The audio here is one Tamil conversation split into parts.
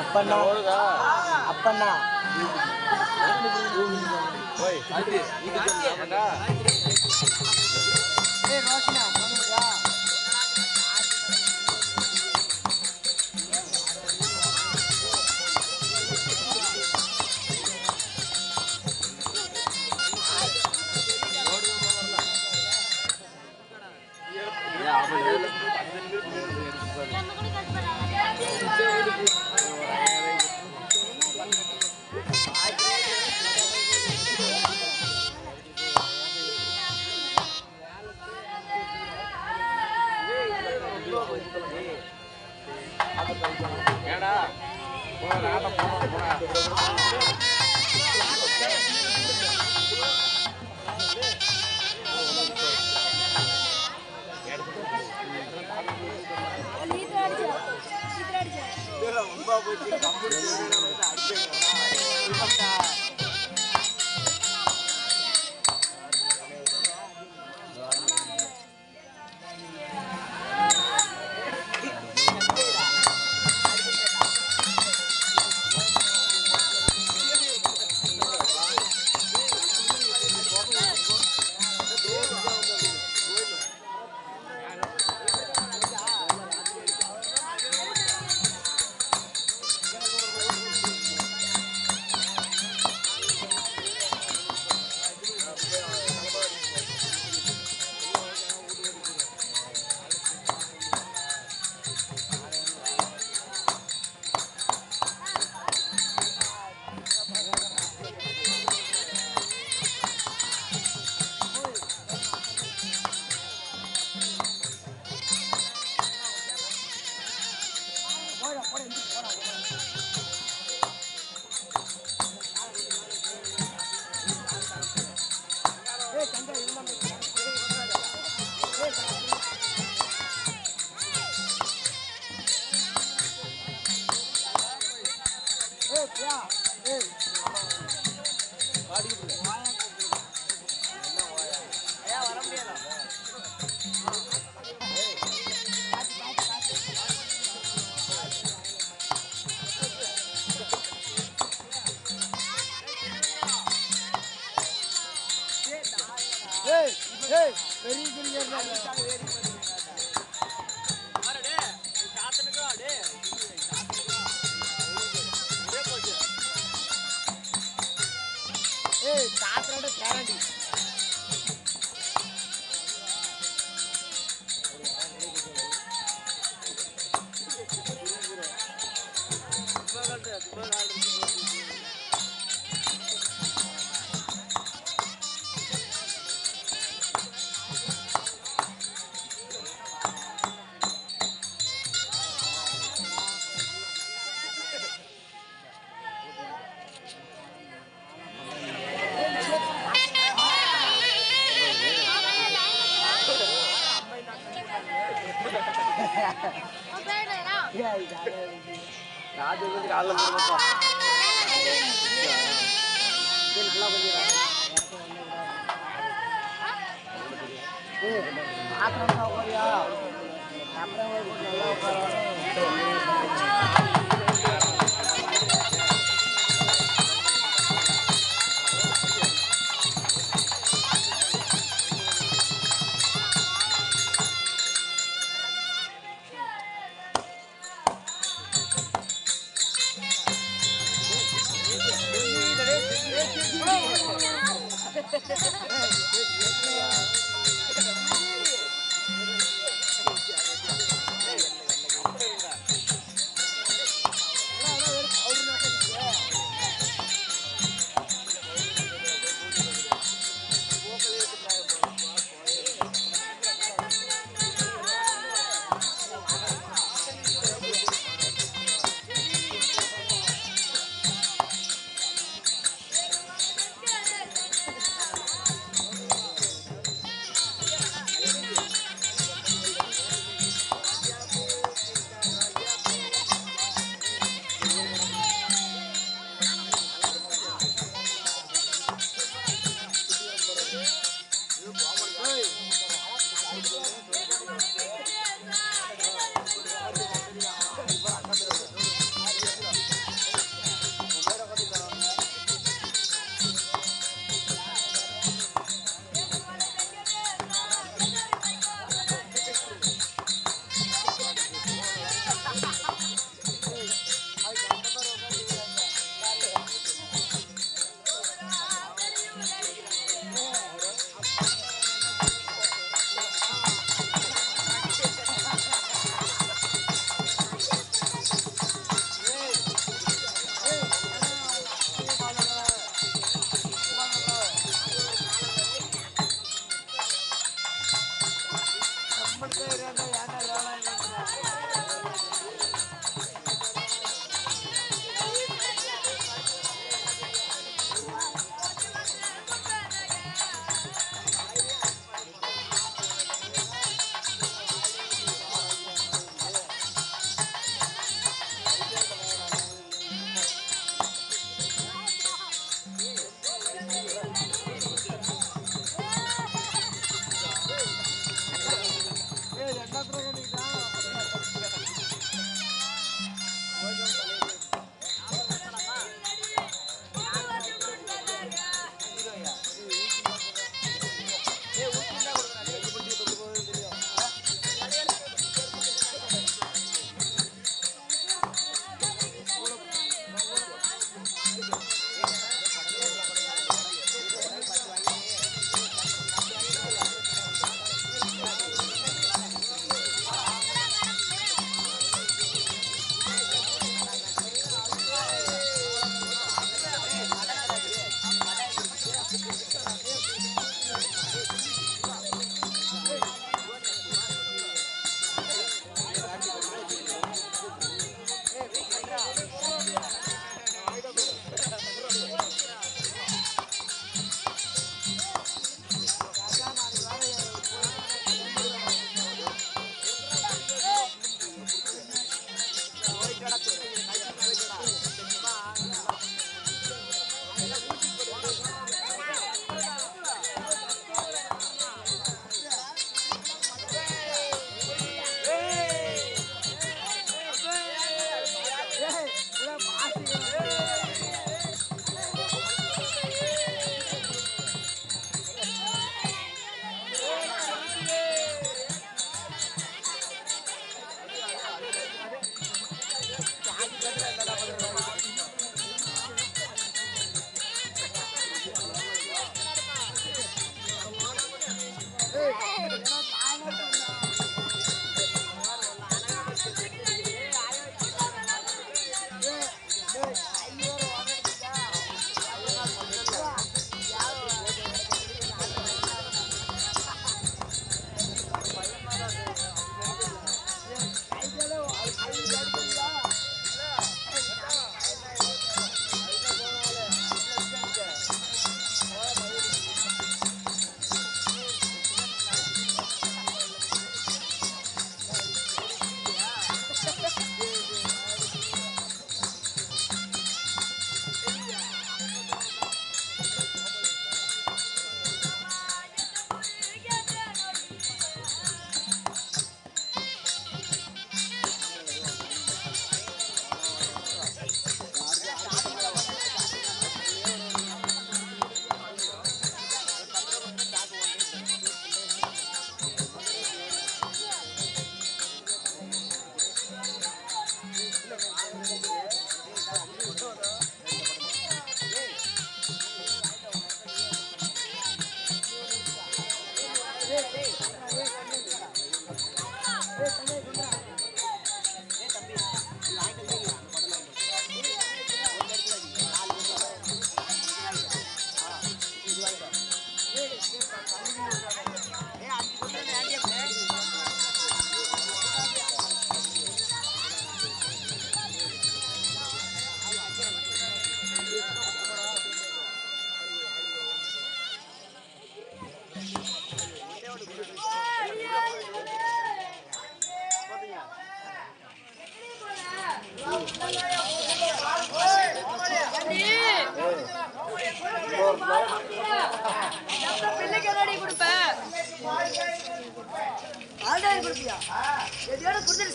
அப்பண்ணா அப்பண்ணா ரோஷனா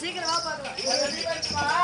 சீக்கிரம் வா பாக்கலாம்.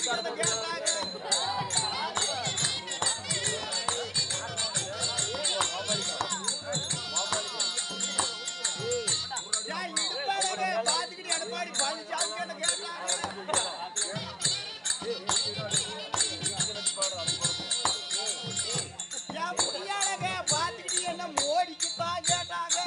விஷயத்தை கேட்டாங்க. பாத்துக்கிட்டு எடப்பாடி பழனிசாமி கேட்டாங்க. என் முடியாளங்க பாத்துக்கிட்டு என்ன மோடிக்கு தான் கேட்டாங்க.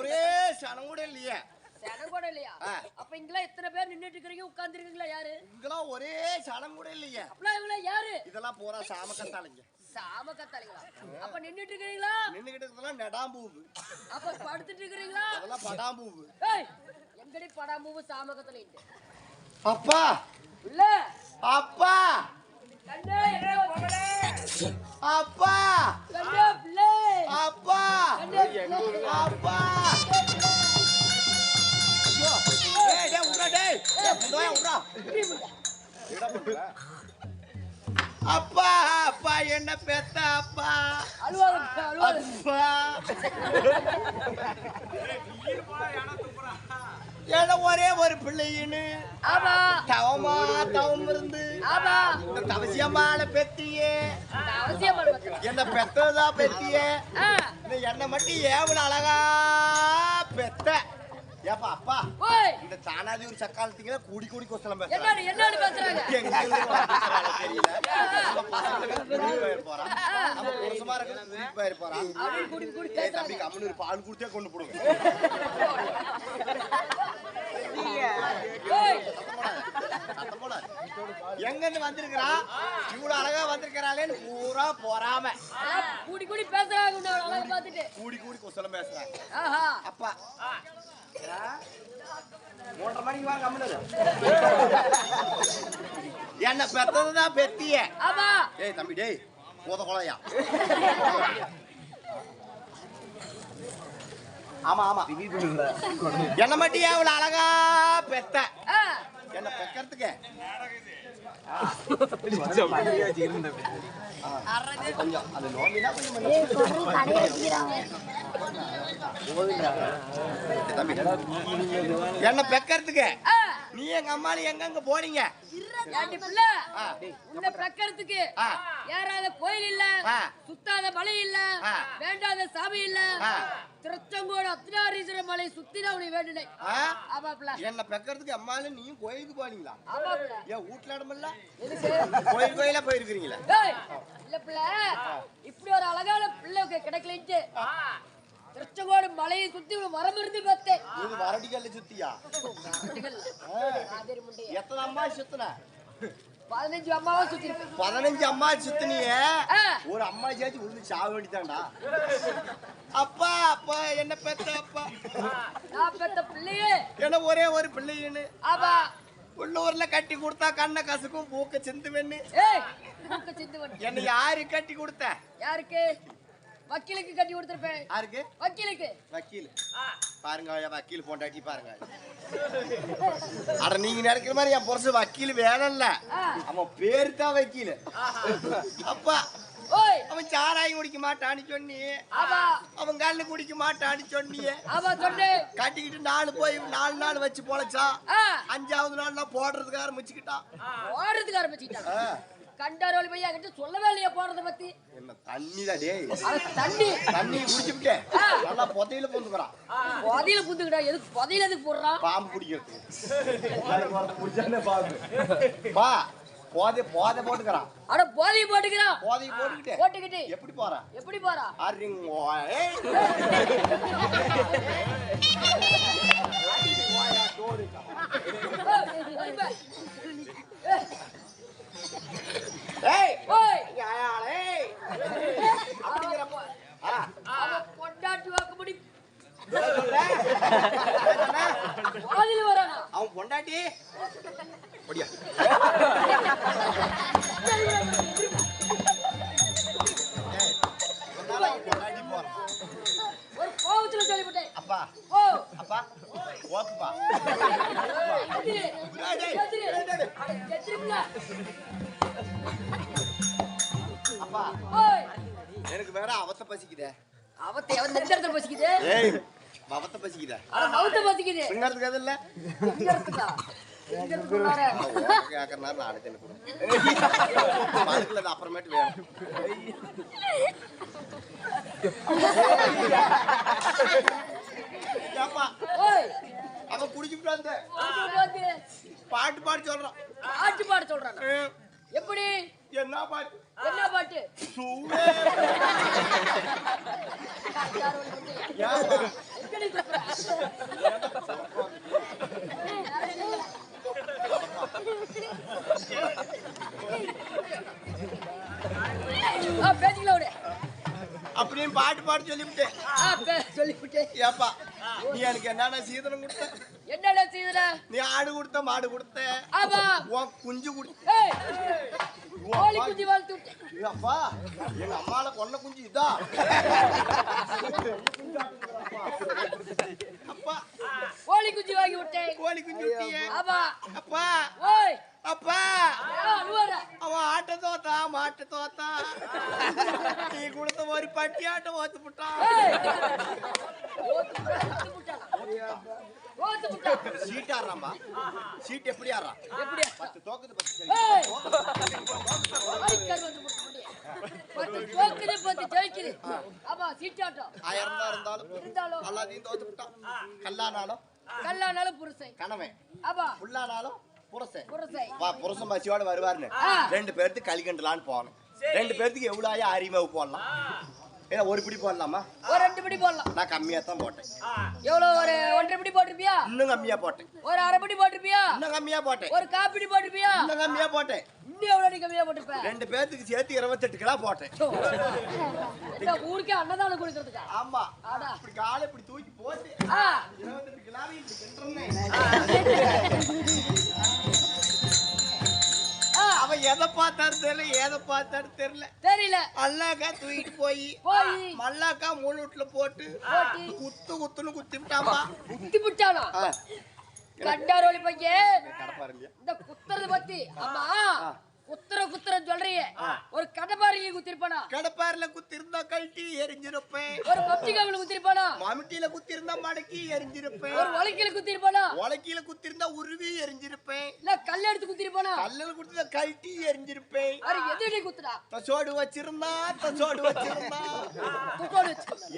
ஒரே சனம் கூட இல்லையா? சனம் கூட இல்லையா? அப்ப இங்கெல்லாம் எத்தனை பேர் நின்னுட்டு இருக்கீங்க, உட்கார்ந்து இருக்கீங்களா? யாரு இங்கெல்லாம் ஒரே சனம் கூட இல்லையா? அப்பலாம் இவங்க யாரு? இதெல்லாம் போறா சாமக்கத்தாளிங்க. சாமக்கத்தாளிங்களா? அப்ப நின்னுட்டு இருக்கீங்களா? நின்னுகிட்டு இருக்கறதெல்லாம் நடாம்பூவு. அப்ப படுத்துட்டு இருக்கீங்களா? அதெல்லாம் படாம்பூவு. ஏய் எங்கடி படாம்பூவு சாமக்கத்தாளி? அப்பா இல்ல அப்பா கண்ணே என்ன மகளே? அப்பா கண்ணே பிள்ளை அப்பா அப்பா ஐயோ டேய் டேய் உட்ரா டேய் டேய் உட்ரா என்னடா பண்ற? அப்பா அப்பா என்ன பெத்த அப்பா அழுவாத அழுவாத அப்பா என்ன ஒரே ஒரு பிள்ளைன்னு ஆமா தவமா தவம் இருந்து ஆமா இந்த தவசியமான பெத்தியே அவசியம் என்ன பெத்ததா பெத்தியே இந்த என்ன மட்டும் ஏவல அழகா பெத்த ஏப்பா அப்பா ஓய் இந்த தானாதி ஒரு சக்காலத்துக்கு கூடி கூடி கொசலம் என்னடி என்னடி பேசுறாங்க? தெரியல போறான் நம்ம புருஷமா இருக்கிறது போயிரு போறான் அப்படி குடி குடி ஏய் தம்பி கம்முனு ஒரு பால் குடிச்சே கொண்டு போடுங்க ஓய் எங்க இருந்து வந்திருக்கிறா இவ்வளவு அழகா வந்திருக்கிறாளேன்னு பூரா போறாம குடி குடி பேசுறாங்க உன்னை அழகா பார்த்துட்டு கூடி கூடி கொசலம் பேசுறாங்க. ஆஹா அப்பா 3:30 மணிக்கு வாங்க கம்முனு என்ன பெத்ததுதான் பெத்திய ஆமா ஏய் தம்பி டேய் போத கொலையா ஆமா ஆமா என்ன மட்டும் எவ்வளவு அழகா பெத்த என்ன பெக்கறதுக்கு கொஞ்சம் அது நோம்பினா என்ன பெக்கறதுக்கு நீ எங்க அம்மானு எங்க போனீங்க? உன்னை பெக்கறதுக்கு ஏறாத கோயில் இல்ல, சுத்தாத மலை இல்ல, வேண்டாத சாமி இல்ல, திருச்செங்கோடு அர்த்தநாரீஸ்வர மலை சுத்தினா உன்னை வேண்டினேன். என்ன பெக்கறதுக்கு அம்மானு நீயும் கோயிலுக்கு போனீங்களா? ஏன் வீட்டுல இடமில்ல கோயில் கோயிலா போயிருக்கிறீங்களா? இல்ல பிள்ளை இப்படி ஒரு அழகான பிள்ளை கிடைக்கலன்ட்டு திருச்செங்கோடு மலையை சுத்தி மரம் இருந்து பார்த்தேன். இது வரடிக்கல்ல சுத்தியா? எத்தனை அம்மா சுத்தின? 15 அம்மாவா சுத்தி 15 அம்மா சுத்தினிய ஒரு அம்மா சேர்த்து உழுந்து சாக வேண்டித்தான்டா. அப்பா அப்பா என்ன பெத்த அப்பா நான் பெத்த பிள்ளையே என்ன ஒரே ஒரு பிள்ளைன்னு ஆமா உள்ளூர்ல கட்டி கொடுத்தா கண்ண கசுக்கும் பூக்க சிந்துவன்னு ஏய் பூக்க சிந்துவன் என்ன யாரு கட்டி கொடுத்த? யாருக்கு? வக்கீலுக்கு கட்டி கொடுத்திருப்பேன். யாருக்கு? வக்கீலுக்கு. வக்கீல் பாருங்க, வக்கீல் பொண்டாட்டி பாருங்க. அட நீங்க நினைக்கிற மாதிரி என் புருஷன் வக்கீல் வேலை இல்ல, அவன் பேரு தான் வக்கீல். அப்பா ஓய், அவன் சாராயம் குடிக்க மாட்டான்னு சொன்னி, அவன் கல்லு குடிக்க மாட்டான்னு சொன்னியே. கட்டிக்கிட்டு 4 நாள் வச்சு பொழைச்சா, 5வது நாள் நான் போடுறதுக்கு ஆரம்பிச்சுக்கிட்டான். கண்டாரோலி பையா கிட்ட சொல்லவே இல்லையா போறத பத்தி? என்ன தண்ணிதான் டேய், தண்ணி குடிச்சுட்டேன். நல்லா புதையில பூந்துக்கிறான். புதையில பூந்துக்கிட்டா எதுக்கு? புதையில எதுக்கு போடுறான்? பாம்பு பிடிக்கிறதுக்கு. பா போதை போட்டுக்கிறான். அட போதை போட்டுக்கிறான். போதை போட்டுக்கிட்டு எப்படி போறான்? பொண்டாட்டி வாக்க முடி அவன் பொண்டாட்டி ஒரு கோவத்துல சொல்லிவிட்டேன். அப்பா அப்பா ஓக்குப்பா. அப்பா எனக்கு வேற அவத்த பசிக்குதே. அவத்த நெஞ்சத்துல பசிக்குது. ஏய் அவத்த பசிக்குதே. அவத்த பசிக்குது. சிங்கறதுக்கு அது இல்ல. சிங்கறதுக்கா? சிங்கறதுக்குறாரே. கேக்கறனா நான் அடுத்து கொடு. மார்க்ல அப்புறமேட்டு வேணும். அப்பா ஓய் அவன் குடிச்சிட்டு வந்த பாட்டு சொல்றான். பாட்டு பாட சொல்றான். எப்படி? என்ன பாட்டு? என்ன பாட்டு? அப்படின்னு பாட்டு சொல்லிவிட்டேன். ஏப்பா நீ எனக்கு என்னென்ன சீதனம் கொடுத்த? என்னடா சீதனம்? நீ ஆடு கொடுத்த, மாடு கொடுத்த, ஆமா குஞ்சு கொடுத்த. கோழி குஞ்சு வளர்த்து விட்டேன். அப்பா எங்க அம்மால கொன்ன குஞ்சு இதான். அப்பா கோழி குஞ்சு வாங்கி விட்டேன். கோழி குஞ்சு விட்டியே. ஆமா அப்பா ஓய் அப்பா அவன் ஆட்ட தோத்தா மாட்ட தோத்தா, நீ கொடுத்த ஒரு பட்டி ஆட்டம் ஓத்து விட்டான். சீட் ஆடுறாம்பா. சீட் எப்படி ஆடுறான்? 10 தோக்குது 10 ஜெயிக்குது. ஆமா சீட்டாட்டம். 1000 தான் இருந்தாலும் எல்லாத்தையும் தோத்து விட்டான். கல்லானாலும் புருஷன் கணவன், ஆமா புல்லானாலும் புருஷன். வா புருஷன் பசியோட வருவாருன்னு 2 பேருக்கு களிகண்டலான்னு போனேன். 2 பேருக்கு எவ்வளவு அறிமாவு போடலாம்? ஏன்னா ஒரு பிடி போடலாமா? ஒரு 2 பிடி போடலாம். நான் கம்மியா தான் போட்டேன். எவ்வளவு? ஒரு 1.5 பிடி போட்டிருப்பியா? இன்னும் கம்மியா போட்டேன். ஒரு 1/2 பிடி போட்டிருப்பியா? இன்னும் கம்மியா போட்டேன். ஒரு 1/4 பிடி போட்டிருப்பியா? இன்னும் கம்மியா போட்டேன். இன்னும் எவ்வளவு கம்மியா போட்டிருப்ப? 2 பேருக்கு சேர்த்து 28 கிலோ போட்டேன். இந்த ஊருக்கே அன்னதானம் கொடுக்கிறதுக்கா? ஆமா. இப்படி காலை இப்படி தூக்கி போட்டு 28 கிலோவை இப்படி கிண்டறனே. அவன் எதை பார்த்தாரு தெரியல. அல்லாக்கா தூக்கிட்டு போய் மல்லாக்கா மூணு வீட்டுல போட்டு குத்துன்னு குத்தி விட்டாமா. குத்தி விட்டானா? கண்டாரோலி பையன் இந்த குத்துறது பத்தி. அம்மா குத்துற சொல்றீங்க. ஒரு கடப்பாரில குத்திருப்பானா? கடப்பாரில குத்திருந்தா கழட்டி எரிஞ்சிருப்பேன். ஒரு மம்டிகாவில குத்திருப்பானா? மாமிட்டியில குத்திருந்தா மடக்கி எரிஞ்சிருப்பேன். ஒரு உலக்கையில குத்திருப்பானா? உலக்கையில குத்திருந்தா உருவி எரிஞ்சிருப்பேன். இல்ல கல்ல எடுத்து குத்திருப்பானா? கல்லுல குத்திருந்தா கழட்டி எரிஞ்சிருப்பேன். அरे எதுடி குத்துடா? தசோடு வச்சிருந்தா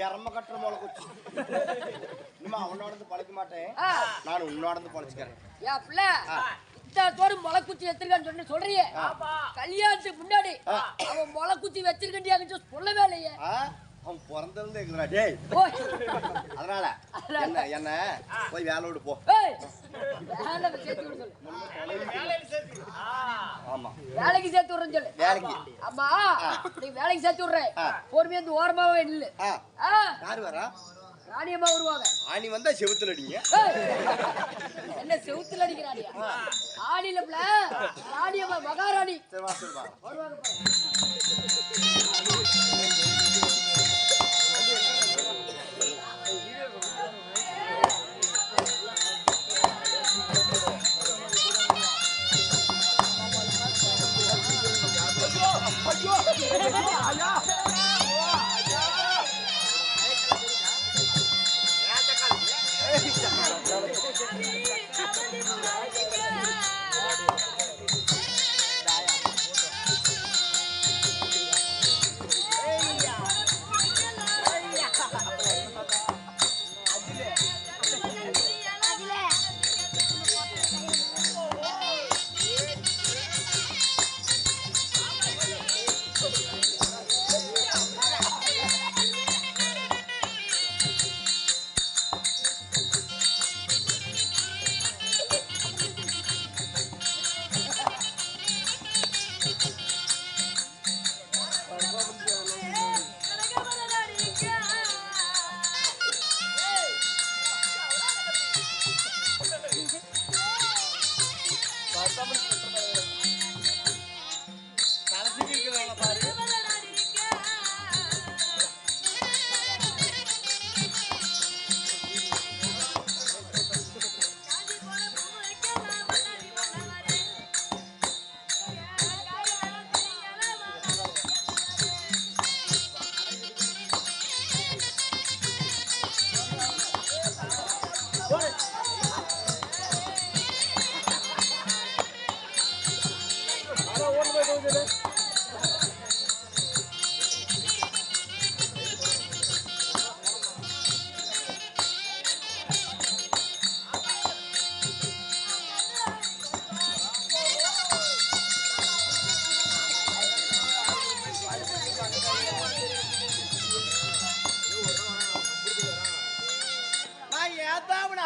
எரம கட்டுற போல குச்சி. இனிமே அவனோட பழக்க மாட்டேன், நான் உன்னோட பழச்சுக்கிறேன். யா பிள்ள இத்தோடு முளைக்குச்சி வச்சிருக்கான்னு சொல்றியே, கல்யாணத்துக்கு முன்னாடி அவன் முளைக்குச்சி வச்சிருக்கண்டியான்னு சொல்லவே இல்லையே. அவன் பிறந்திருந்தே இருக்குறா டேய். அதனால என்ன போய் வேலையோடு போ. ஆமா வேலைக்கு சேர்த்து விடுறேன்னு சொல்லு. வேலைக்கு? ஆமா நீ வேலைக்கு சேர்த்து விடுறேன். பொறுமையா வந்து ஓரமாவே நில்லு. யாரு வரா? ராணியம்மா வருவாங்க. ஆணி வந்தா செவுத்துல அடிங்க. என்ன செவுத்துல அடிக்கிறாடியா? ஆணில ராணியம்மா மகாராணி சரி வா சரி வா வருவாங்க.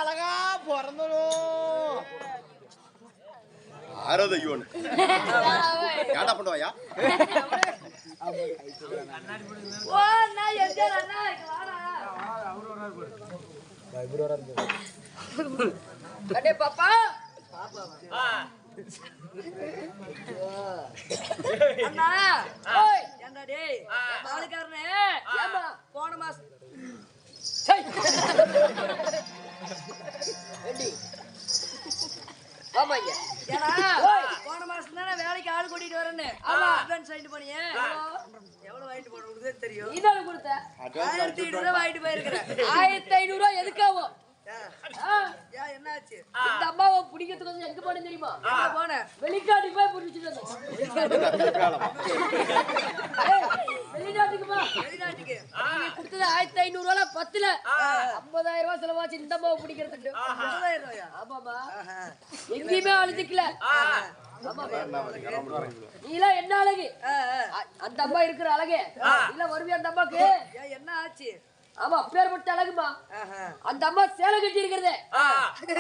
அழகா பிறந்தனும் ஆறது ஐயோன்னு ஏடா பண்ணுவாயா ஓ நான் எம்ஜிஆர் அண்ணா வாடா அடே பாப்பா அண்ணா ஓய் ஏண்டா டேய் மாலுக்காரனே ஏமா போன மாசம் சை ஏண்டி ஆமா ஐயா ஏனா போன மாசம் தானே வேலைக்கு ஆள் கூட்டிட்டு வரேன்னு ஆமா அட்வான்ஸ் வாங்கிட்டு போனியே எவ்வளவு வாங்கிட்டு போறதுக்கு தெரியும் நீதானே கொடுத்த 1500 வாங்கிட்டு போயிருக்கேன் 1500 எதுக்காவோ என்னாச்சு இந்த அம்மாவை பிடிக்கிறதுக்கு வந்து எங்க போனேன் தெரியுமா போனேன் வெளிக்காட்டுக்கு போய் பிடிச்சிட்டு வெளிநாட்டுக்குமா வெளிநாட்டுக்கு நீங்க கொடுத்தது 1500 ரூபாய் 10ல 50000 ரூபாய் செலவாச்சு இந்த அம்மாவை பிடிக்கிறதுக்கு 50000 ரூபாயா ஆமாமா எங்கேயுமே அழுதுக்கல நீலாம் என்ன அழகு அந்த அம்மா இருக்கிற அழகு இல்ல வருவியா அந்த அம்மாக்கு என்ன ஆச்சு ஆமா அப்பேற்பட்ட அழகுமா அந்த அம்மா சேலை கட்டி இருக்கிறது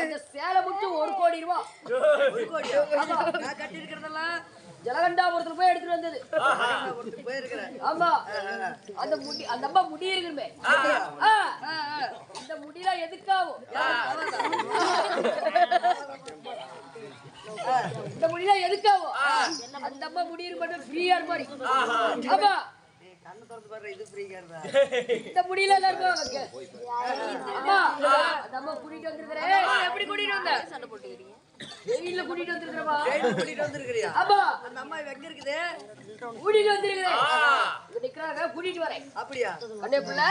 அந்த சேலை மட்டும் 1 கோடி ரூபாய் 1 கோடி ஆமா நான் கட்டி இருக்கிறதெல்லாம் ஜலகண்டாபுரத்துல போய் எடுத்துட்டு வந்தது போயிருக்கிறேன் ஆமா அந்த முடி அந்த அம்மா முடி இருக்குமே இந்த முடியெல்லாம் எதுக்காகும் இந்த முடியெல்லாம் எதுக்காகும் அந்த அம்மா முடி இருக்கு மட்டும் ஃப்ரீயா மாதிரி ஆமா கண்ணு திறந்து பாரு இது ஃப்ரீங்கறதா இந்த முடியல எல்லாரும் அம்மா அந்த அம்மா கூட்டிட்டு வந்திருக்கறே எப்படி கூட்டிட்டு வந்த சண்டை போட்டுக்கிறீங்க வெயில்ல கூட்டிட்டு வந்திருக்கறமா வெயில்ல கூட்டிட்டு வந்திருக்கறியா ஆமா அந்த அம்மா எங்க இருக்குது கூட்டிட்டு வந்திருக்கறே இங்க நிக்கறாங்க கூட்டிட்டு வரேன் அப்படியே அண்ணே புள்ள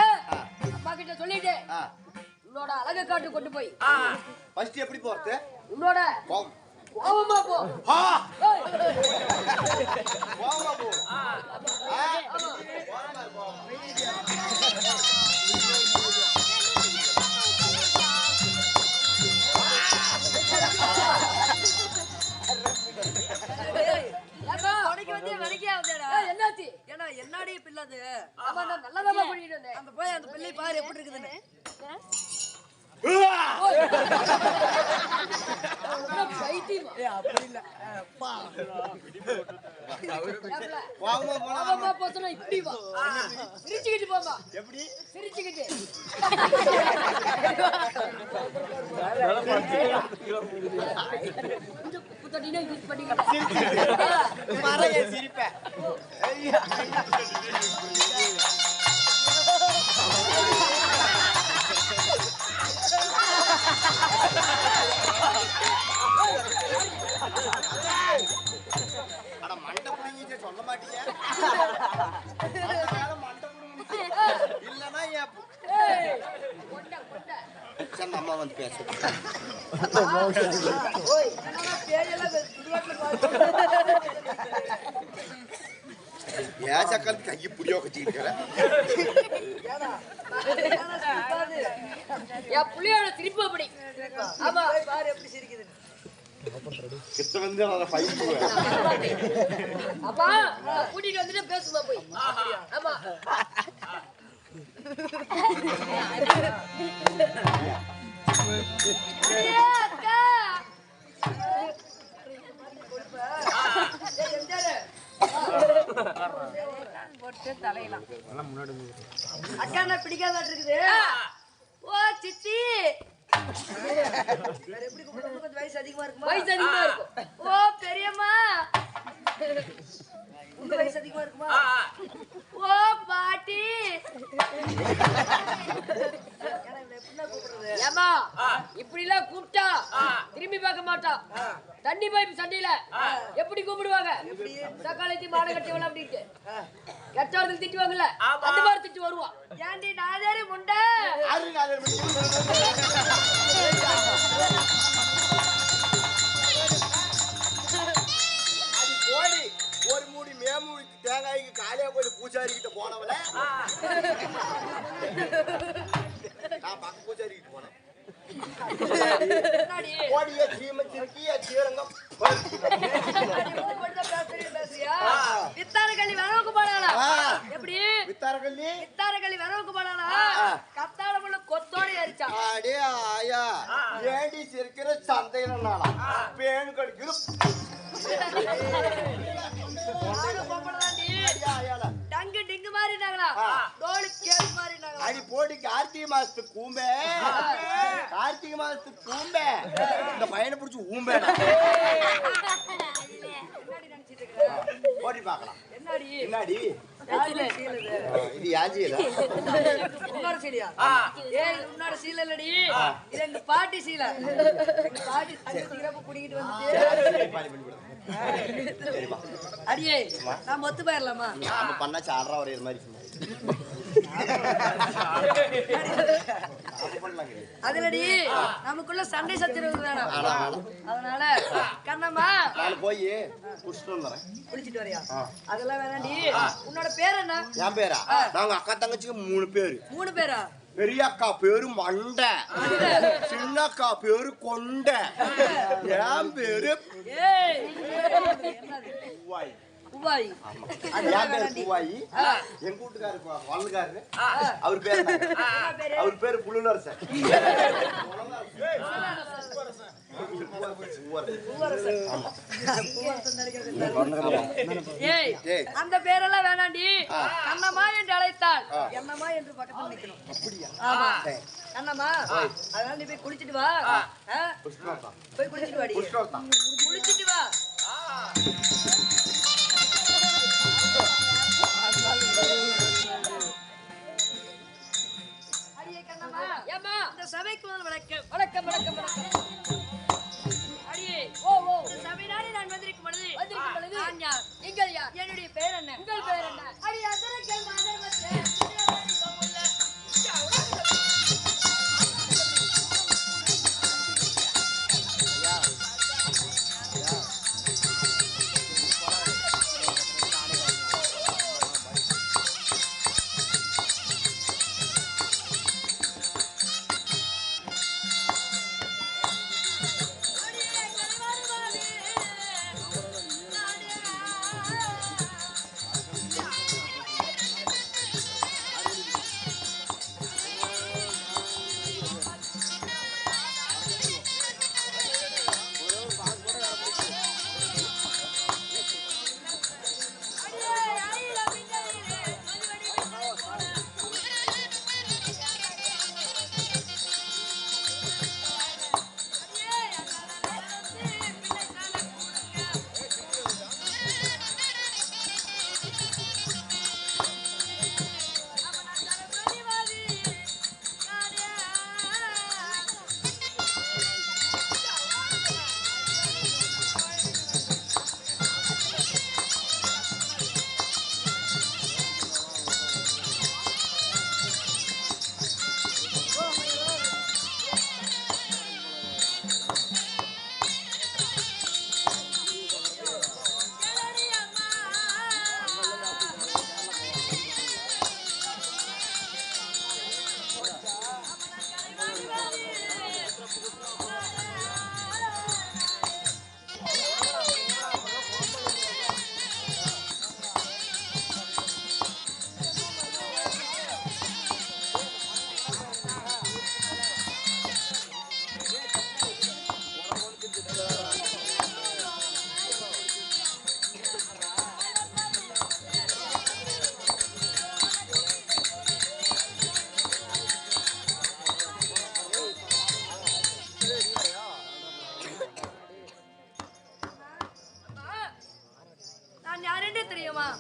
அம்மா கிட்ட சொல்லிட்டே உன்னோட அழகை காட்டு கொண்டு போய் ஃபர்ஸ்ட் எப்படி போறது உன்னோட கோவமா போ கோவமா போ என்னாச்சு ஏன்னா என்னடி பிள்ளது நல்லதா பண்ணிட்டு வந்தேன் அந்த போய் அந்த பிள்ளை பாரு எப்படி இருக்குதுன்னு அப்படி இல்ல இப்படி சிரிச்சுக்கிட்டு போமா எப்படி சிரிச்சுக்கிட்டு சிரிப்பேன் சொல்ல மாட்டீங்க இல்லன்னா அம்மா வந்து பேச ஏச்சக்காலத்து கையை புடியோ கட்டிருக்கிற புள்ளியோட சிரிப்பு அப்படி ஆமா பாரு எப்படி சிரிக்குது கிட்ட வந்து அப்பா கூட்டிட்டு வந்துட்டு பேசுமா போய் ஆமா அக்கா என்ன பிடிக்காத இருக்குது ஓ சித்தி எப்படி கொஞ்சம் வயசு அதிகமா இருக்கும் வயசு அதிகமா இருக்கும் ஓ பெரியம்மா வயசு அதிகமா இருக்குமா ஓ பாட்டி ஏமா இப்படி எல்லாம் கூப்பிட்டா திரும்பி பார்க்க மாட்டா தண்ணி பைப் சண்டையில எப்படி கூப்பிடுவாங்க சக்காலத்தி மாடு கட்டிவள அப்படின்ட்டு கெட்டவர்கள் திட்டுவாங்கல்ல அந்த மாதிரி திட்டு வருவான் ஏண்டி நாதாரி முண்டை போடி ஒரு மூடி மேமூடி தேங்காய்க்கு காலியா போய் பூச்சாரி கிட்ட போனவள நான் பக்க பூச்சாரி கிட்ட போனேன் ஓடிய சீமத்திற்கிய சீரங்கம் வித்தாரகள்ளி வரவுக்கு போனாளா எப்படி வித்தாரகள்ளி வரவுக்கு போனாளா கத்தாழமுள்ள கொத்தோட எரிச்சா அடே ஆயா ஏதோ சந்தையில நாளா பேனு கடிக்குது டங்கு டிங்கு மாதிரி இருந்தாங்களா டோலு கேள் மாதிரி இருந்தாங்களா அடி போடி கார்த்திகை மாசத்துக்கு கூம்பே கார்த்திகை மாசத்துக்கு கூம்பே இந்த பையனை பிடிச்சி ஊம்பே போடி பார்க்கலாம் என்னடி என்னடி இது யாஜியல உன்னோட சீலையா ஏய் இது உன்னோட சீலை இல்லடி இது எங்க பாட்டி சீலை எங்க பாட்டி சீக்கிரமா குடிக்கிட்டு வந்துட்டு அடியே நான் மொத்து போயிடலாமா நம்ம பண்ணா சாடுறா ஒரே மாதிரி அதுலடி நமக்குள்ள சண்டை சச்சரவு தானே அதனால கண்ணம்மா போய் குடிச்சிட்டு வந்துறேன் குளிச்சிட்டு வரியா அதெல்லாம் வேணாண்டி உன்னோட பேர் என்ன என் பேரா நாங்க அக்கா தங்கச்சிக்கு 3 பேரு 3 பேரா பெரிய அக்கா பேரு மண்டை சின்ன அக்கா பேரு கொண்டை என் பேரு பூவாய் பூவாய் என் பேரு பூவாயி எங்க வீட்டுக்காரு வாழ்காரு அவர் பேரு புலுநரசன் அந்த பேரெல்லாம் வேணாண்டி கண்ணம்மா என்று அழைத்தாள் என்னம்மா என்று பக்கத்தில் நிக்கணும் ஆமா கண்ணம்மா அதனால நீ போய் குளிச்சிட்டு வா போய் குளிச்சிட்டு வாடி குளிச்சிட்டு வா அடியே கண்ணம்மா ஏம்மா இந்த சபைக்கு முதல் வணக்கம் வணக்கம் வணக்கம் வணக்கம் அடியே ஓ ஓ இந்த சபையினாலே நான் வந்திருக்கும் பொழுது நான் யார் நீங்கள் யார் என்னுடைய பேர் என்ன உங்கள் பேர் என்ன அடி அதற்கேல் மாதர் வச்சே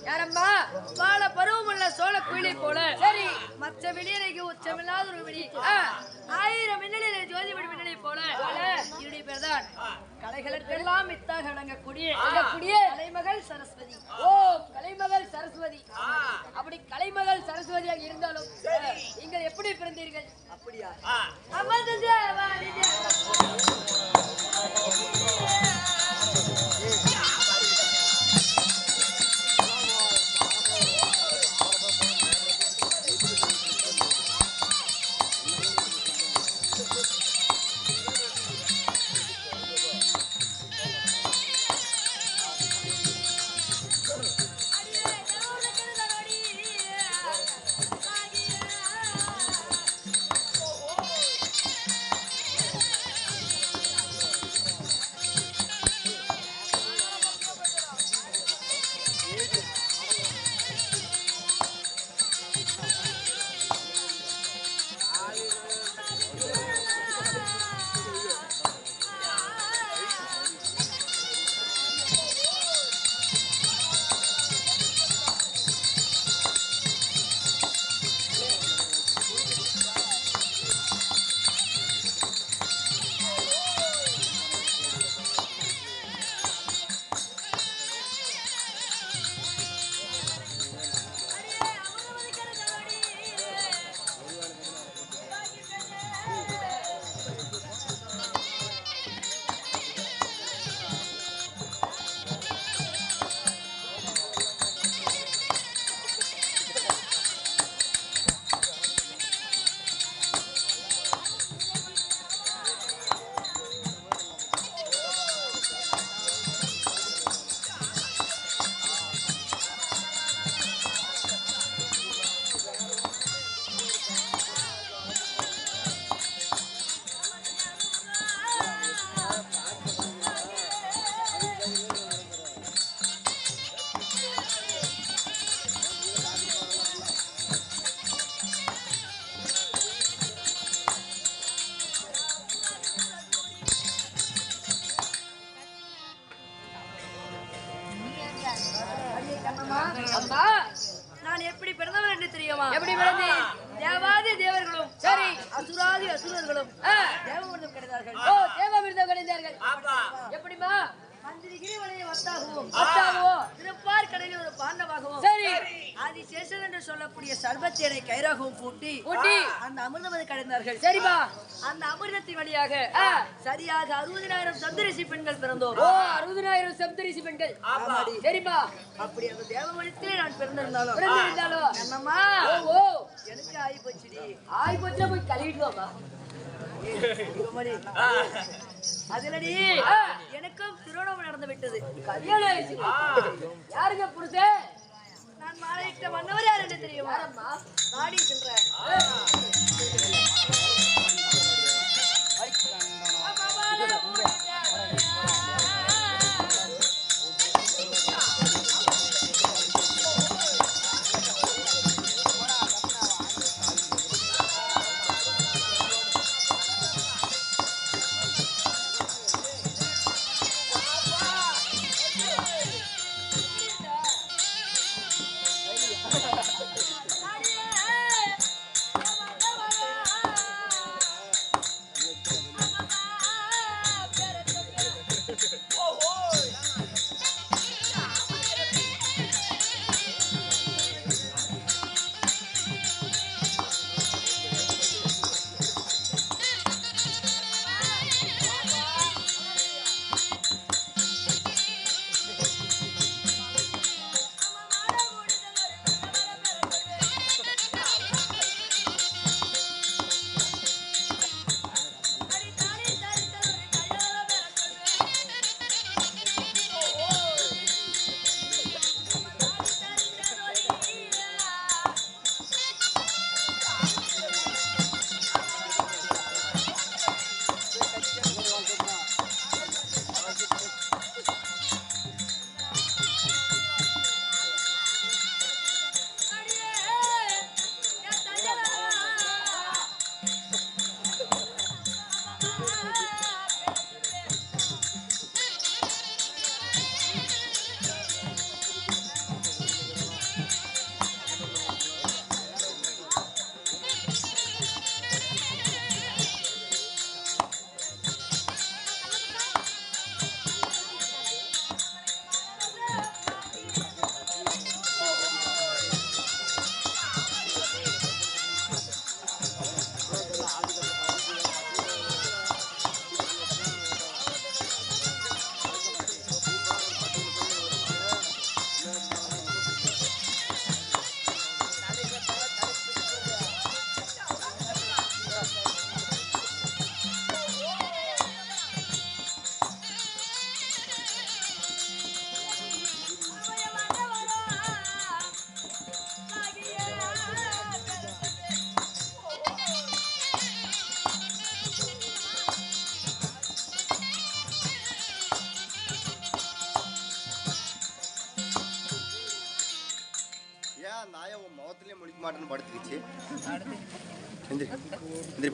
யாரம்மா வாழ பருவமுள்ள சோழ குயிலை போல சரி மற்ற வெளியறைக்கு உச்சமில்லாத ஒரு வெளி 1000 மின்னலிலே ஜோதி மின்னலை போல என்னுடைய பேர் தான் கலைகளுக்கெல்லாம் மித்தாக விளங்கக்கூடிய கலைமகள் சரஸ்வதி ஓ கலைமகள் சரஸ்வதி அப்படி கலைமகள் சரஸ்வதியாக இருந்தாலும் நீங்கள் எப்படி பிறந்தீர்கள் அப்படியா அசுரர்களும் தேவமிருதம் கிடைத்தார்கள். ஓ தேவாமிர்தம் கிடைத்தார்கள். எப்படிமா? மந்திரிகிரி வலையை வத்தாகவும் அத்தாவோ திருப்பார் கடலில் ஒரு பாண்டவாகவும் சரி ஆதிசேஷன் என்று சொல்லக்கூடிய சர்வத்தேனை கயிறாகவும் பூட்டி ஊட்டி அந்த அமிர்தமதை கடைந்தார்கள். சரிப்பா. அந்த அமிர்தத்தின் வழியாக சரியாக 60,000 சந்திரிசி பெண்கள் பிறந்தோம். ஓ 60,000 சப்தரிசி பெண்கள். ஆமாடி. சரிப்பா. அப்படி அந்த தேவமணித்திலே நான் பிறந்திருந்தாலும் பிறந்திருந்தாலும் என்னம்மா ஓ எனக்கு ஆகி போச்சுடி. ஆய் போச்சுல போய் கழுவிட்டு வாமா. மணி அதிலடி எனக்கும் திருமணம் நடந்து விட்டது. கல்யாணம் ஆயிடுச்சு. யாருங்க புருஷன்? நான் மாலையிட்ட மன்னவர் யார் என்று தெரியுமா? யாரம்மா? நாடி சென்றேன்.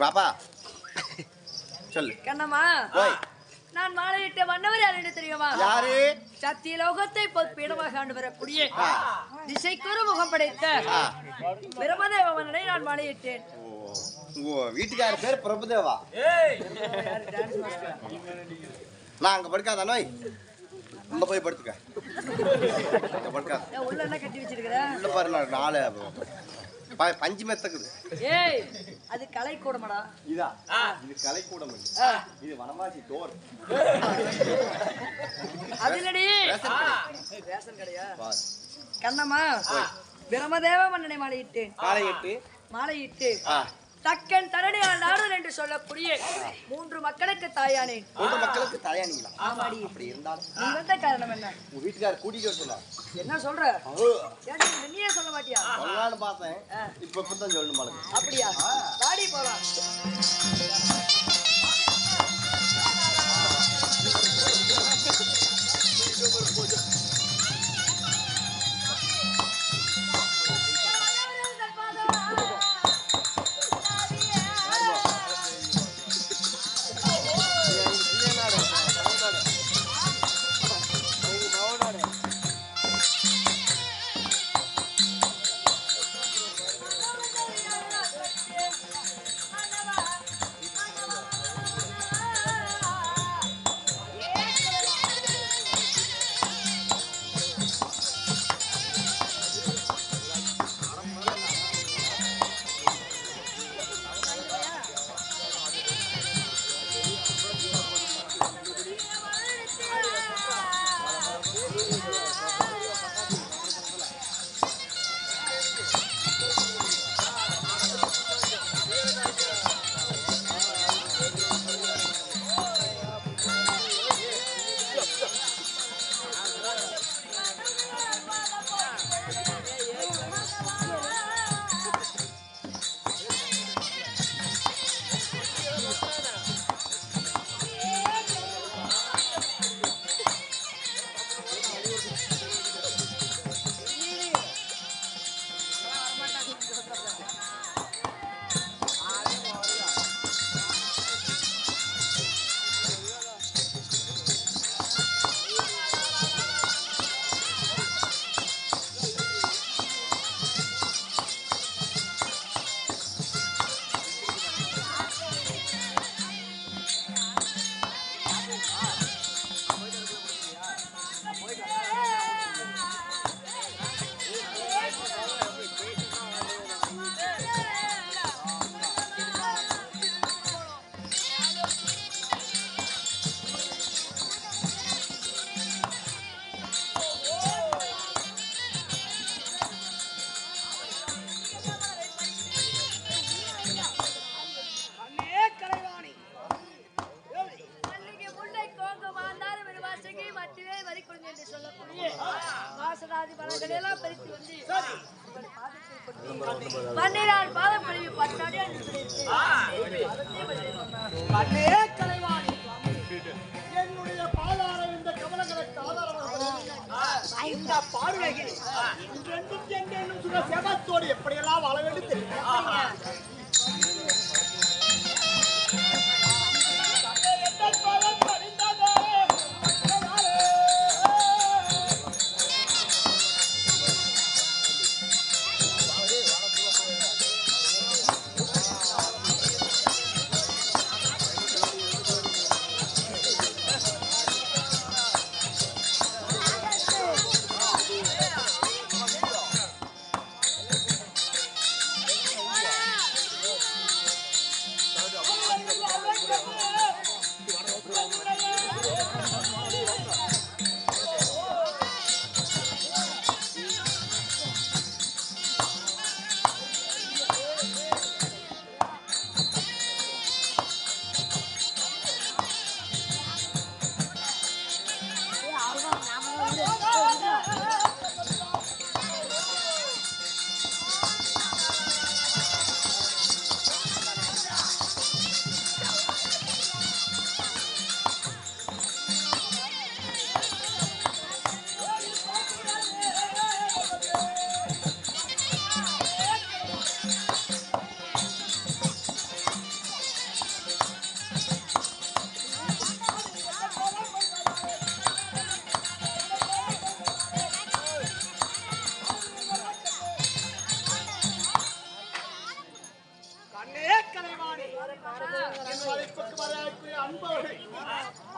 பாப்பா சொல்லு. கண்ணம்மா நான் மாலையிட்ட மன்னவர் யார் என்று தெரியுமா? யாரு? சத்திய லோகத்தை பீடமாக ஆண்டு வரக்கூடிய திசைக்கொரு முகம் படைத்த பிரம்மதேவ மன்னனை நான் மாலையிட்டேன். வீட்டுக்கார பேர் பிரபுதேவா. நான் அங்க படுக்காத நோய் உள்ள போய் படுத்துக்க. உள்ள என்ன கட்டி வச்சிருக்கிற? உள்ள பாரு நாலு பஞ்சு மெத்தக்குது. ஏய் அது கலை கூடமடா. இதா இது கலை கூடம். இது வனவாசி டோர். அதிலடி ரேஷன் கடையா? கண்ணம்மா பிரம்மதேவ மன்னனை மாலையிட்டு தக்கன் தரணி நாடு என்று சொல்லக்கூடிய 3 மக்களுக்கு தாயானேன். 3 மக்களுக்கு தாயானீங்களா? ஆமாடி. அப்படி இருந்தாலும் நீ வந்த காரணம் என்ன? உங்க வீட்டுக்காரர் கூட்டிட்டு வர சொன்னார். என்ன சொல்ற? நீயே சொல்ல மாட்டியா? சொல்லலாம்னு பார்த்தேன். இப்ப இப்பதான் சொல்லணும் மாலுங்க. அப்படியா? வாடி போலாம். அண்ணே கலைவாணி என்னுடைய பாதாரம் இந்த கவனங்களுக்கு ஆதாரமாக இந்த பார்வைகள் ரெண்டும் எங்கேனும் சுக செவத்தோடு எப்படியெல்லாம் வாழ வேண்டும் தெரியும்.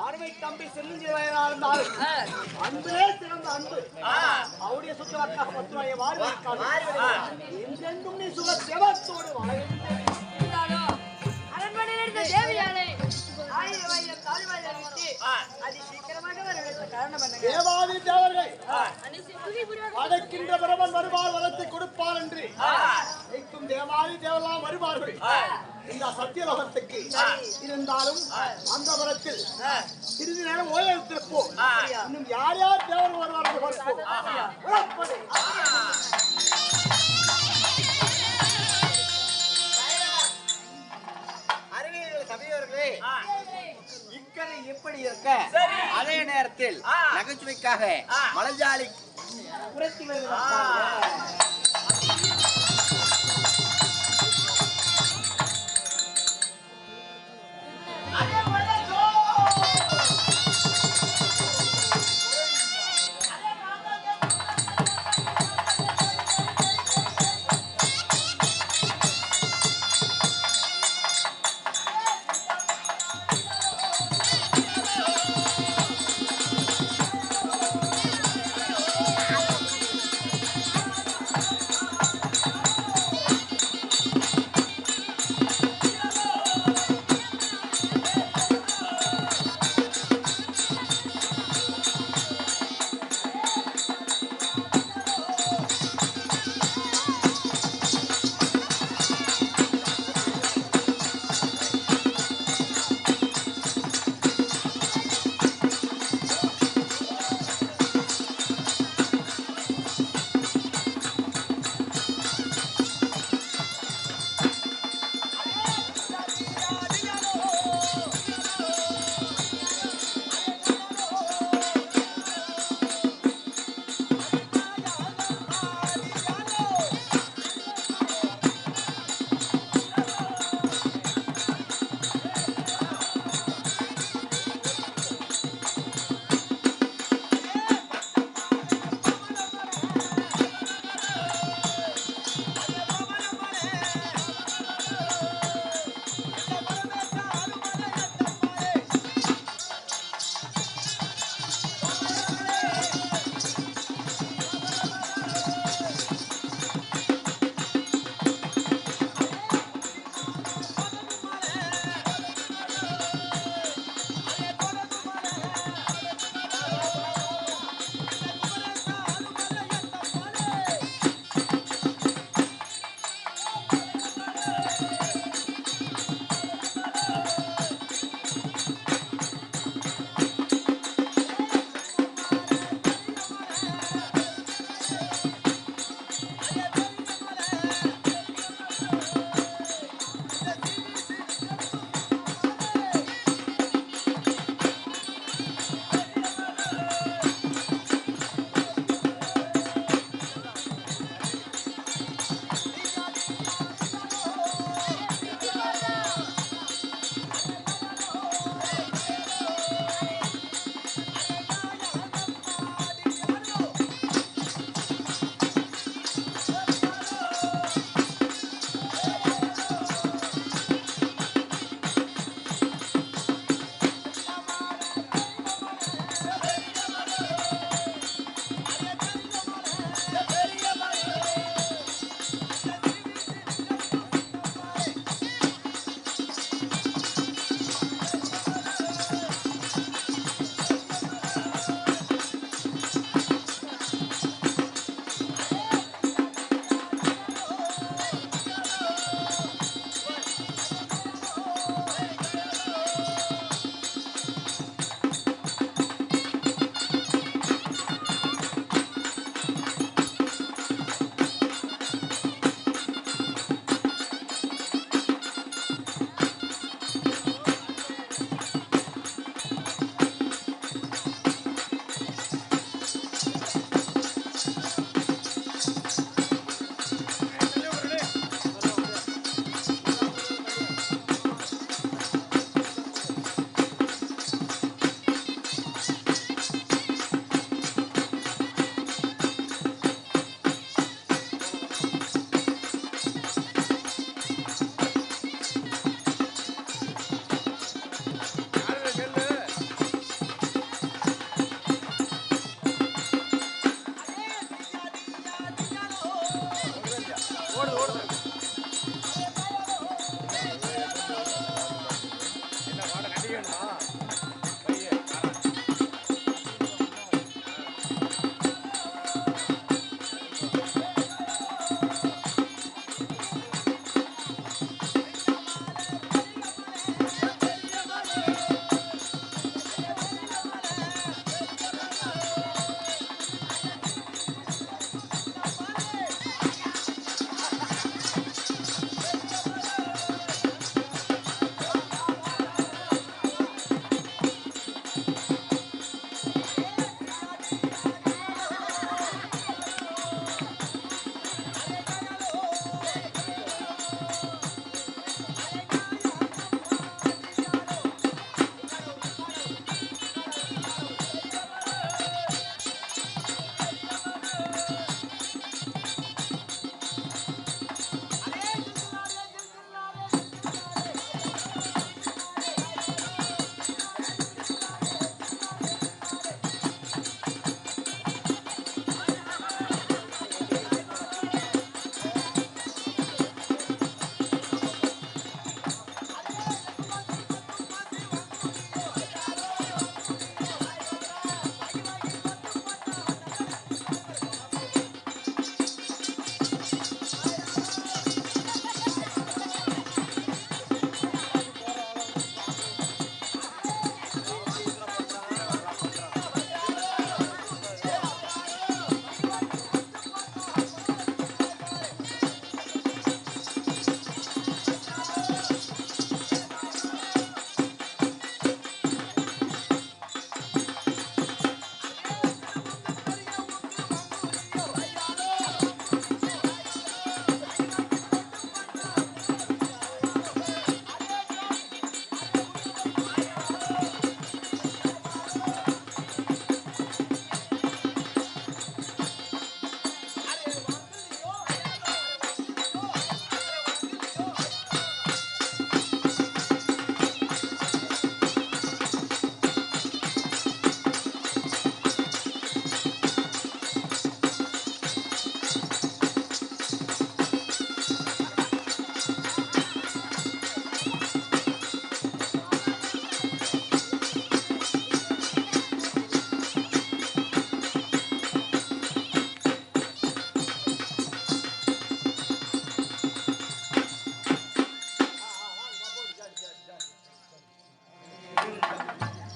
அருமை தம்பி செல்லுஞ்சி வயதால் அன்புலே சிறந்த அன்பு அவருடைய சுற்றுவாக்காக 10 ரூபாயை வாரி எங்கெங்கும் நீ சுக சேவத்தோடு அரண்மனையில் இருந்த தேவியானை 1000 தாலிமார்கள் விட்டு அதி சீக்கிரமாக வரவேற்ற காரணம் என்ன? தேவாதி தேவர்கள் அடைக்கின்ற பிரபன் வருவார் வளத்தை கொடுப்பார் என்று வைக்கும் தேவாதி தேவெல்லாம் வருவார்கள் இந்த சத்தியலோகத்துக்கு. இருந்தாலும் அந்த வரத்தில் சிறிது நேரம் ஓய்வெடுத்திருப்போம். இன்னும் யார் யார் தேவர் வருவார்கள் பார்ப்போம். அறிவியல் சபையோர்களே, இக்கரை எப்படி இருக்க அதே நேரத்தில் நகைச்சுவைக்காக மலைஜாலி குறைத்து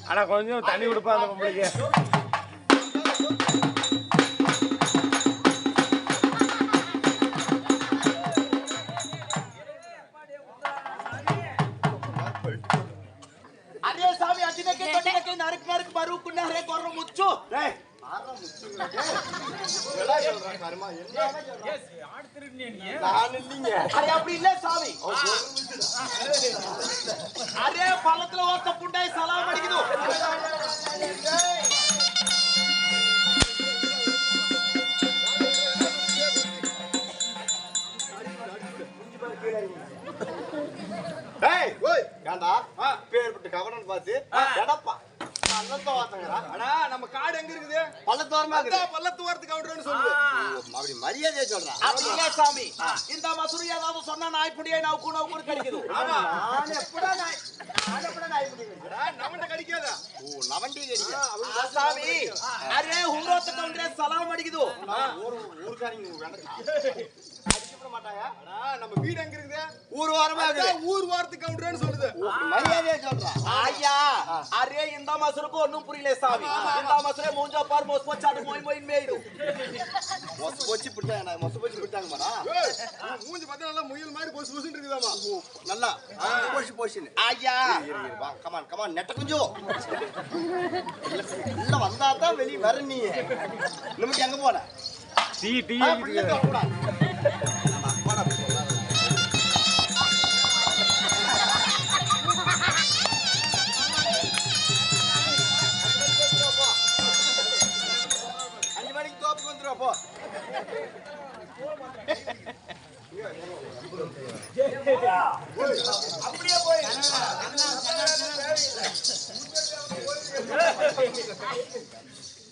ஆனா கொஞ்சம் தண்ணி கொடுப்பா அந்த பொம்பளைக்கு. अरे सामी अतिने के तोटे के नरक नरक मारू कुन्ना रे कोर मुच्चो रे मारा मुच्चो எடா சொல்றா கர்மா என்ன எஸ் யார் திருடினீ நீ நான் இல்லங்க अरे அப்படி இல்ல சாமி अरे பழத்துல ஒருத்த புண்டாய் சலாம் அடிக்குது ஏய் ஓய் ஏண்டா பேர்பட்டு கவனம் பார்த்து எடப்பா பள்ளத்து வாத்தங்கடா அடா நம்ம காடு எங்க இருக்குது பள்ளத்து வரமா இருக்குது பள்ளத்து வரது கவுண்டர்னு சொல்லுது அப்படி மரியாதையா சொல்றா அப்படியே சாமி இந்த மசுரி ஏதாவது சொன்னா நாய்ப்புடியே நான் கூட கடிக்குது ஆமா நான் எப்படா நாய்ப்புடி கடிக்குறா நவண்ட கடிக்காதா ஓ நவண்டி கடிக்குது சாமி அரே ஊரோத்த கவுண்டரே சலாம் அடிக்குது ஊர்காரங்க வேண்டா மாட்டாங்க அடா நம்ம வீடு எங்க இருக்குது ஊர் வாரமா இருக்குது ஊர் வாரத்துக்கு கவுண்டர்னு சொல்லுது மரியாதையா சொல்றா ஐயா அரே இந்த மசுருக்கு ஒண்ணும் புரியல சாமி இந்த மசுரே மூஞ்சா பார் மொஸ் போச்சாடு மொய் மொய் மேய்டு மொஸ் போச்சி பிட்டாங்க மொஸ் போச்சி பிட்டாங்க மாடா மூஞ்சி பார்த்தா நல்லா முயல் மாதிரி பொஸ் பொஸ்ன்னு இருக்குதாமா நல்லா போஷ் போஷ்னு ஐயா வா கமான் கமான் நெட்ட குஞ்சு இல்ல வந்தா தான் வெளிய வர நீ நமக்கு எங்க போற டீ டீ அப்படியே போய்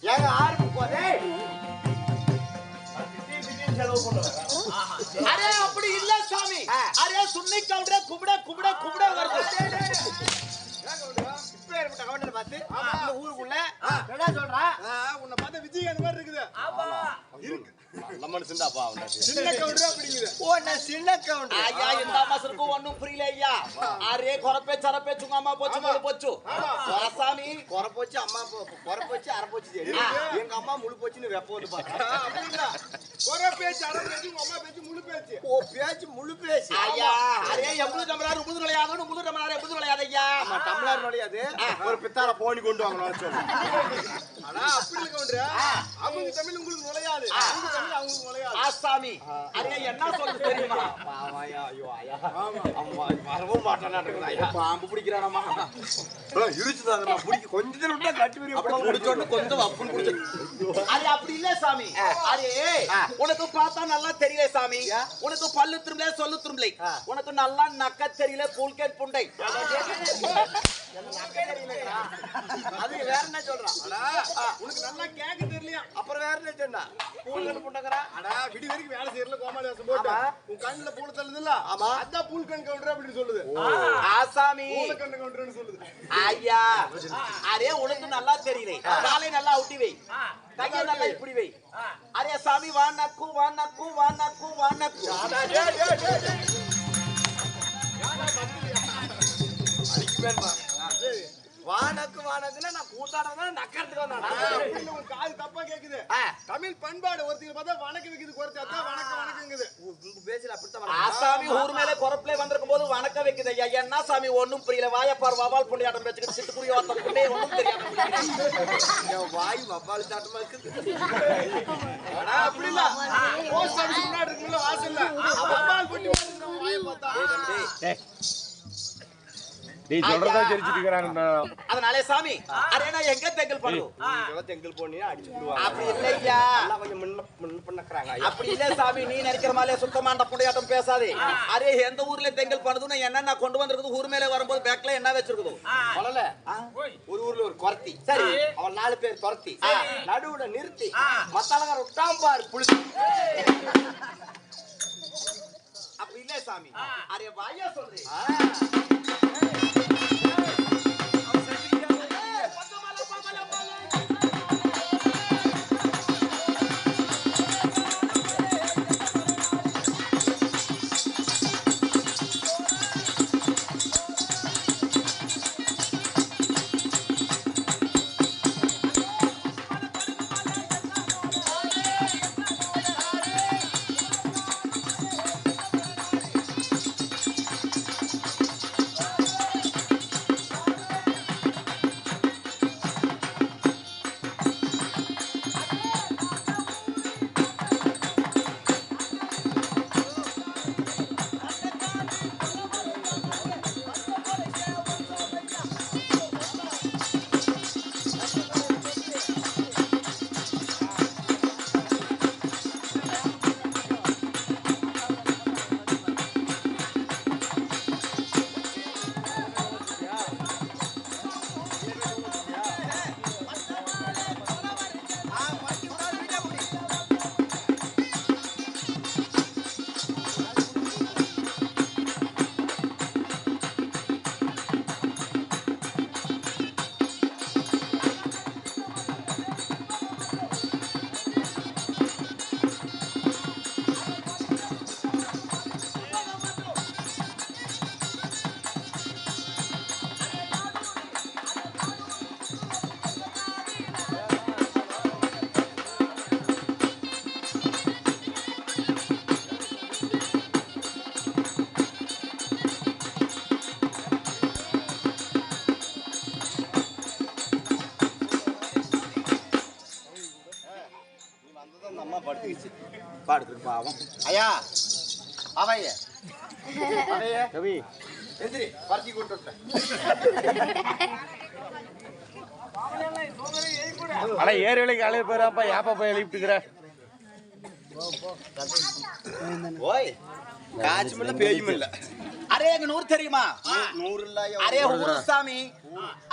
ஏங்க ஆறு போதே அரே அப்படி இல்ல சாமி அரே சுண்ணி கவுண்டரே குபட குபட குபட வருது என்ன சொல்றா? உன்னை பார்த்தா விஜயகாந்த் மாதிரி இருக்குது. இருக்கு. நல்ல மனுஷன்டாப்பா அவன். சின்ன கவுண்டர் அப்படிங்குது. ஓ நான் சின்ன கவுண்டர். ஐயா இந்த மாசருக்கு ஒண்ணும் புரியல ஐயா. அரே கொரப்பே சரப்பே சுங்கம்மா போச்சு முழு போச்சு. சாமி கொரப்போச்சு அம்மா கொரப்போச்சு அரப்போச்சு சரி. எங்க அம்மா முழு போச்சுன்னு வெப்ப வந்து பாரு. அப்படிங்களா? கொரை பேச்சு, அரை பேச்சு, உங்க அம்மா பேச்சு, முழு பேச்சு. ஓ பேச்சு முழு பேச்சு. ஐயா அரே எவ்வளவு டம்ளர் உபுது விளையாடணும் உபுது டம்ளர் எவ்வளவு விளையாட ஐயா. ஆமா டம்ளர் நடையாது. ஒரு பித்தார போனி கொண்டு வாங்கணும் சொல்லு. ஆனா அப்படி இல்ல கவுண்டர். அவங்க தமிழ் உங்களுக்கு நுழையாது. அவங்க தமிழ் அவங்களுக்கு நுழையாது. ஆசாமி அரே என்ன சொல்றது தெரியுமா? பாவாயா ஐயோ ஐயா. அம்மா வரவும் மாட்டானாட்டுக்குது ஐயா. பாம்பு பிடிக்கிறானம்மா. இருச்சுதாங்க நான் பிடிக்க கொஞ்ச நேரம் விட்டா கட்டி வரி அப்படி முடிச்சோன்னு கொஞ்சம் வப்புன்னு குடிச்சு. அரே அப்படி இல்ல சாமி. அரே உனக்கு பார்த்தா நல்லா தெரியல சாமி. உனக்கு பல்லு திரும்பல சொல்லு திரும்பல. உனக்கு நல்லா நக்க தெரியல பூல்கேட் புண்டை. அது வேற என்ன சொல்றான்? உனக்கு நல்லா கேட்க தெரியலையா? அப்புறம் வேற என்ன சொன்னா? பூல்கன் புண்டங்கறா. அடா விடி வரைக்கும் வேலை செய்யறல கோமாளி வேஷம் போட்டு உன் கண்ணுல பூல தள்ளுதுல்ல. ஆமா. அதான் பூல்கன் கவுண்டர் அப்படின்னு சொல்லுது. ஆசாமி பூலக்கண்ண கவுண்டர்னு சொல்லுது. ஐயா அரே உனக்கு நல்லா தெரியல. காலை நல்லா ஊட்டி வை. கையை நல்லா இப்படி வை. அரே சாமி வா நக்கு வா நக்கு வா நக்கு வா நக்கு. வானக்குன்னா நான் கூத்தாடனா நக்கறதுக்கு வந்தானா? அப்படின்னு உன் காது தப்பா கேக்குது. தமிழ் பண்பாடு ஒருத்தர் பார்த்தா வணக்கம் வைக்குது குறைச்சு அதான் வணக்கம் வணக்கங்குது. உங்க பேச்சல அப்படித்தான் ஆசாமி ஊர் மேலே பொறப்பிலே வந்திருக்கும் போது வணக்கம் வைக்குது ஐயா. என்ன சாமி ஒண்ணும் புரியல. வாயப்பார் வவால் புண்ணியாட்டம் பேச்சுக்கிட்டு சிட்டுக்குடி ஒருத்தருக்குள்ளே ஒண்ணும் தெரியாம வாய் வவ்வால் தாட்டமா இருக்குது. ஆனா அப்படி இல்ல. போஸ்ட் ஆபீஸ் முன்னாடி இருக்குல்ல வாசல்ல. அம்மாள் பொட்டி வந்து வாயை பார்த்தா. நீ சொல்றதா தெரிஞ்சிட்டு இருக்காங்க. அதனாலே சாமி அரே நான் எங்க தெங்கல் பண்ணுவோம். இங்க தெங்கல் போனியா அடிச்சு விடுவாங்க. அப்படி இல்லையா. எல்லாம் கொஞ்சம் முன்ன பண்ணக்கறாங்க ஐயா. அப்படி இல்ல சாமி. நீ நினைக்கிற மாதிரி சுத்தமான புண்ணியாட்டம் பேசாதே. அரே எந்த ஊர்ல தெங்கல் பண்ணுதுன்னு என்ன கொண்டு வந்திருக்குது. ஊர் மேலே வரும்போது பேக்ல என்ன வச்சிருக்குது. சொல்லல. ஒரு ஊர்ல ஒரு குறத்தி. சரி அவன் 4 பேர் துரத்தி நடுவுல நிறுத்தி மத்தாளங்க விட்டாம் பாரு புளிச்சு. அப்படி இல்ல சாமி. அரே வாயா சொல்றேன். பாடுது பாவம். ஐயா அவைய அவைய கவி எந்திரி பறக்கி கொண்டு வரேன். ஆனா ஏறு வேலைக்கு அழைய போறாப்பா. யாப்பா போய் எழுப்பிட்டுக்கிற. ஓய் காச்சும் இல்ல பேயும் இல்ல. அரே எங்க நூறு தெரியுமா? 100 இல்ல அரே ஊரு சாமி.